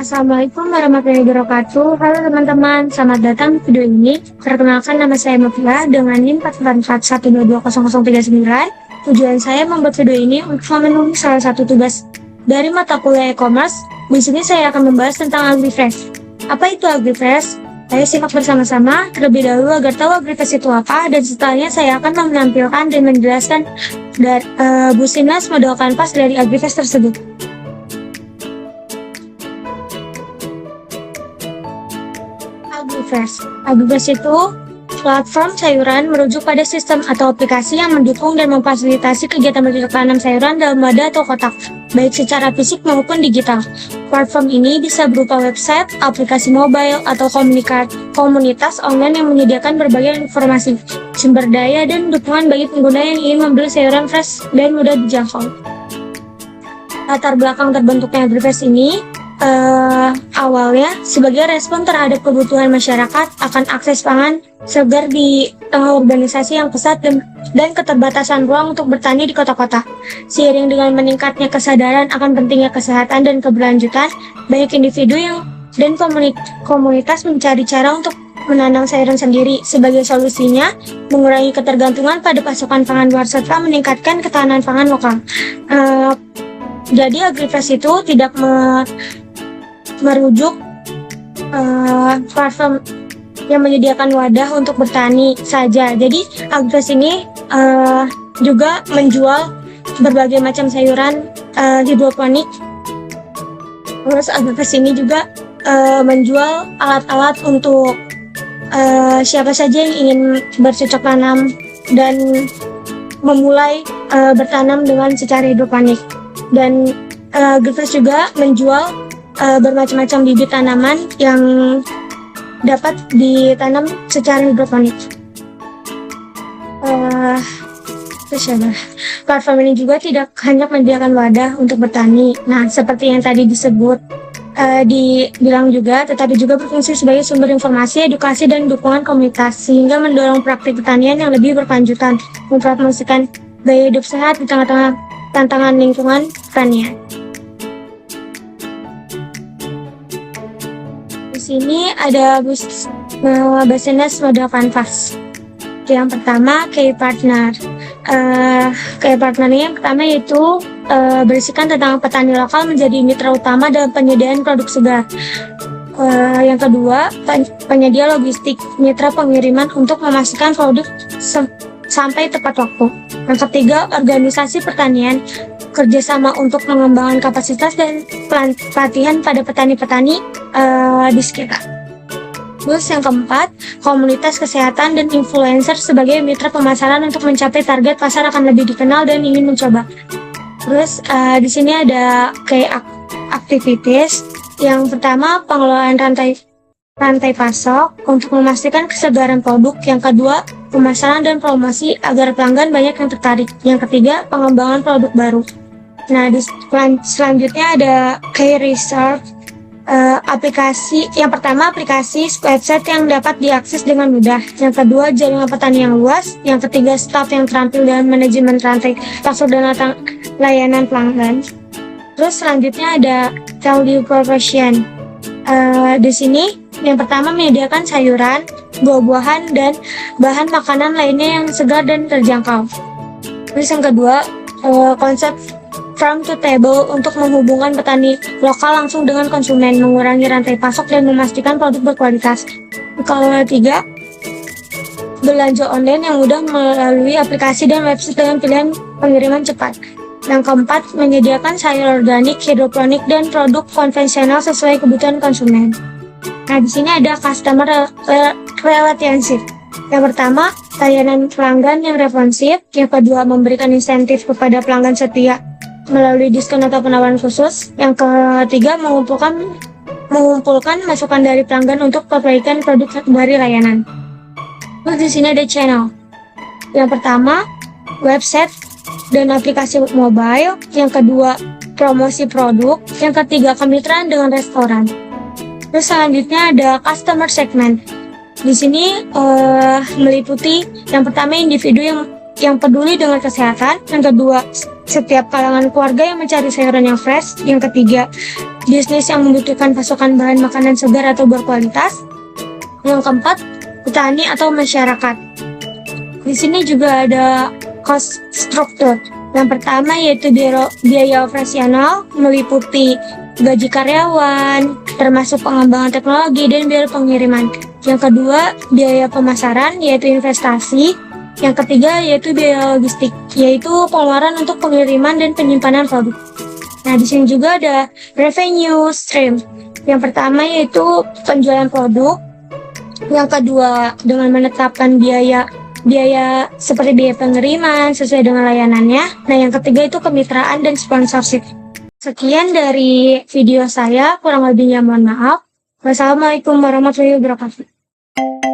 Assalamualaikum warahmatullahi wabarakatuh. Halo teman-teman, selamat datang di video ini. Perkenalkan, nama saya Mufila dengan NIM 444120039. Tujuan saya membuat video ini untuk memenuhi salah satu tugas dari mata kuliah e-commerce. Di sini saya akan membahas tentang AgriFresh. Apa itu AgriFresh? Ayo simak bersama-sama terlebih dahulu agar tahu AgriFresh itu apa, dan setelahnya saya akan menampilkan dan menjelaskan business model kanvas dari AgriFresh tersebut. AgriFresh itu platform sayuran merujuk pada sistem atau aplikasi yang mendukung dan memfasilitasi kegiatan bercocok tanam sayuran dalam wadah atau kotak, baik secara fisik maupun digital. Platform ini bisa berupa website, aplikasi mobile, atau komunitas online yang menyediakan berbagai informasi, sumber daya, dan dukungan bagi pengguna yang ingin membeli sayuran fresh dan mudah dijangkau. Latar belakang terbentuknya AgriFresh ini awalnya sebagai respon terhadap kebutuhan masyarakat akan akses pangan segar di tengah urbanisasi yang pesat dan keterbatasan ruang untuk bertani di kota-kota. Seiring dengan meningkatnya kesadaran akan pentingnya kesehatan dan keberlanjutan, banyak individu dan komunitas mencari cara untuk menanam sayuran sendiri. Sebagai solusinya, mengurangi ketergantungan pada pasokan pangan luar serta meningkatkan ketahanan pangan lokal. Jadi AgriFresh itu tidak merujuk platform yang menyediakan wadah untuk bertani saja. Jadi AgriFresh ini juga menjual berbagai macam sayuran hidroponik. Terus AgriFresh ini juga menjual alat-alat untuk siapa saja yang ingin bercocok tanam dan memulai bertanam dengan secara hidroponik. Dan AgriFresh juga menjual bermacam-macam bibit tanaman yang dapat ditanam secara hidroponik. Platform ini juga tidak hanya menyediakan wadah untuk bertani. Nah, seperti yang tadi disebut, dibilang juga, tetapi juga berfungsi sebagai sumber informasi, edukasi, dan dukungan komunitas, sehingga mendorong praktik pertanian yang lebih berkelanjutan, mempromosikan gaya hidup sehat di tengah-tengah tantangan lingkungan pertanian. Di sini ada business model kanvas. Yang pertama, key partner. Key partner ini yang pertama yaitu berisikan tentang petani lokal menjadi mitra utama dalam penyediaan produk segar. Yang kedua, penyedia logistik, mitra pengiriman untuk memastikan produk sampai tepat waktu. Yang ketiga, organisasi pertanian, kerjasama untuk mengembangkan kapasitas dan pelatihan pada petani-petani di sekitar. Terus yang keempat, komunitas kesehatan dan influencer sebagai mitra pemasaran untuk mencapai target pasar akan lebih dikenal dan ingin mencoba. Terus di sini ada kayak activities. Yang pertama, pengelolaan rantai pasok untuk memastikan kesegaran produk. Yang kedua, pemasaran dan promosi agar pelanggan banyak yang tertarik. Yang ketiga, pengembangan produk baru. Nah, selanjutnya ada key research. Aplikasi yang pertama, aplikasi website yang dapat diakses dengan mudah. Yang kedua, jaringan petani yang luas. Yang ketiga, staf yang terampil dalam manajemen rantai pasok dan layanan pelanggan. Terus selanjutnya ada value proposition. Di sini yang pertama menyediakan sayuran, buah-buahan, dan bahan makanan lainnya yang segar dan terjangkau. Terus yang kedua, konsep farm to table untuk menghubungkan petani lokal langsung dengan konsumen, mengurangi rantai pasok dan memastikan produk berkualitas. Kalau ketiga, belanja online yang mudah melalui aplikasi dan website dengan pilihan pengiriman cepat. Yang keempat, menyediakan sayur organik, hidroponik, dan produk konvensional sesuai kebutuhan konsumen. Nah, di sini ada customer relationship. Yang pertama, layanan pelanggan yang responsif. Yang kedua, memberikan insentif kepada pelanggan setia melalui diskon atau penawaran khusus. Yang ketiga, mengumpulkan masukan dari pelanggan untuk perbaikan produk dari layanan. Terus di sini ada channel. Yang pertama, website dan aplikasi mobile. Yang kedua, promosi produk. Yang ketiga, kemitraan dengan restoran. Terus selanjutnya ada customer segment. Di sini meliputi yang pertama individu yang peduli dengan kesehatan. Yang kedua, setiap kalangan keluarga yang mencari sayuran yang fresh. Yang ketiga, bisnis yang membutuhkan pasokan bahan makanan segar atau berkualitas. Yang keempat, petani atau masyarakat. Di sini juga ada cost structure. Yang pertama yaitu biaya operasional, meliputi gaji karyawan, termasuk pengembangan teknologi dan biaya pengiriman. Yang kedua, biaya pemasaran, yaitu investasi. Yang ketiga, yaitu biaya logistik, yaitu pengeluaran untuk pengiriman dan penyimpanan produk. Nah, di sini juga ada revenue stream. Yang pertama yaitu penjualan produk. Yang kedua, dengan menetapkan biaya seperti biaya pengiriman sesuai dengan layanannya. Nah, yang ketiga itu kemitraan dan sponsorship. Sekian dari video saya, kurang lebihnya mohon maaf. Wassalamualaikum warahmatullahi wabarakatuh.